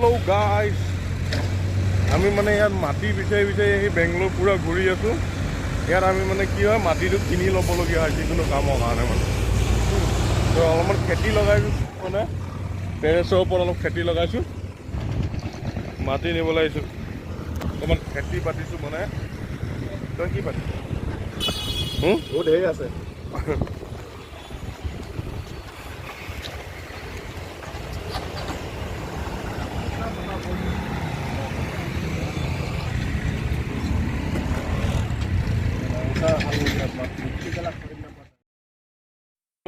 Hello guys, আমি মানে ইয়াত মাটি বিচাৰি এই বেংগলোৰ পুৰা ঘূৰি আছো। ইয়াত আমি মানে কি হয় মাটিটো কিনি ল'বলগীয়া হয় যিকোনো কামৰ কাৰণে মানে। তো অলপমান খেতি লগাইছো মানে টেৰেছৰ ওপৰত অলপ খেতি লগাইছো। মাটি নিবলৈ আহিছো। অকণমান খেতি পাতিছো মানে। তই কি পাতিছ? বহুত হেৰি আছে।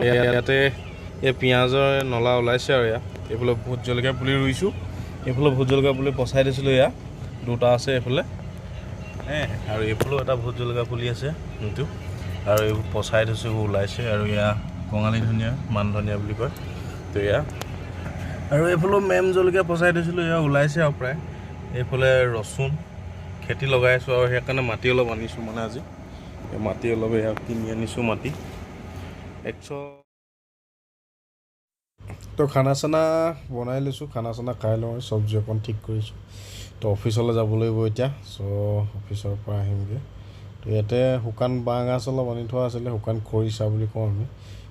ইয়াতে এই পিঁয়াজৰ নলা ওলাইছে আৰু ইয়াত এইফালে ভোট জলকীয়া পুলি ৰুইছোঁ। এইফালে ভোট জলকীয়া পুলি পচাই দিছিলোঁ। ইয়াত দুটা আছে এইফালে আৰু এইফালেও এটা ভোট জলকীয়া পুলি আছে এইটো, আৰু এইবোৰ পচাই থৈছোঁ, এইবোৰ ওলাইছে। আৰু এয়া কঙালী ধনিয়া, মান ধনিয়া বুলি কয়। তো এয়া আৰু এইফালেও মেম জলকীয়া পচাই থৈছিলোঁ, এয়া ওলাইছে আৰু প্ৰায়। এইফালে ৰচুন খেতি লগাই আছোঁ আৰু সেইকাৰণে মাটি অলপ আনিছোঁ মানে আজি। মাটি অলপ এয়া কিনি আনিছোঁ মাটি। তো খানা চানা বনাই লৈছোঁ, খানা চানা খাই লওঁ, চব্জি অকণ ঠিক কৰিছোঁ। তো অফিচলৈ যাব লাগিব এতিয়া। চ' অফিচৰ পৰা আহিমগৈ। তো ইয়াতে শুকান বাঁহ গাজ অলপ আনি থোৱা আছিলে, শুকান খৰিচা বুলি কওঁ আমি।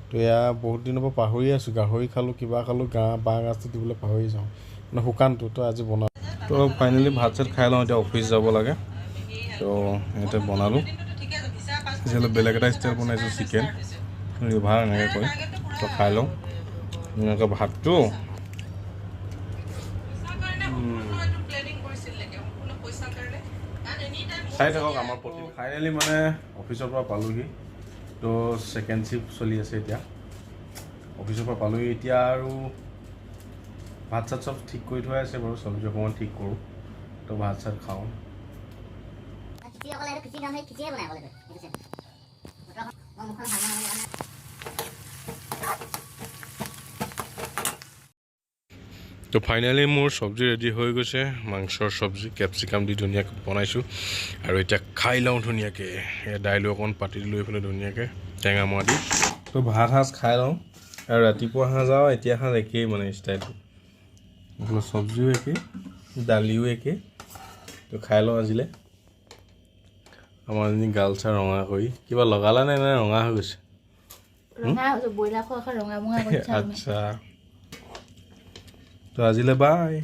তো এয়া বহুত দিনৰ পৰা পাহৰি আছোঁ, গাহৰি খালোঁ, কিবা খালোঁ, বাঁহ গাজটো দিবলৈ পাহৰি যাওঁ মানে শুকানটো। তো আজি বনাওঁ। তো ফাইনেলি ভাত চাত খাই লওঁ, এতিয়া অফিচ যাব লাগে। তো ইয়াতে বনালোঁ। তেতিয়াহ'লে বেলেগ এটা ষ্টাইল বনাইছোঁ, চিকেন লিভাৰ এনেকৈ কৰি। তো খাই লওঁ এনেকৈ ভাতটো। চাই থাকক আমাৰ প্ৰতি। ফাইনেলি মানে অফিচৰ পৰা পালোহি। তো ছেকেণ্ড শ্বিফ্ট চলি আছে এতিয়া। অফিচৰ পৰা পালোহি এতিয়া আৰু ভাত চাত চব ঠিক কৰি থোৱাই আছে বাৰু। চব্জি অকণমান ঠিক কৰোঁ, তো ভাত চাত খাওঁ। তো ফাইনেলি মোৰ চব্জি ৰেডি হৈ গৈছে। মাংসৰ চব্জি কেপচিকাম দি ধুনীয়াকৈ বনাইছোঁ। আৰু এতিয়া খাই লওঁ ধুনীয়াকৈ। দাইলো অকণ পাতি দিলোঁ এইফালে ধুনীয়াকৈ টেঙা মৰা দি। তো ভাত সাজ খাই লওঁ। আৰু ৰাতিপুৱা সাজ আৰু এতিয়া সাজ একেই মানে ষ্টাইলটো। এইফালে চব্জিও একেই, দালিও একেই। তো খাই লওঁ আজিলৈ। আমাৰ এজনী গাল চাই ৰঙা কৰি কিবা লগালা নে ৰঙা হৈ গৈছে? আচ্ছা, তো আজিলৈ বাই।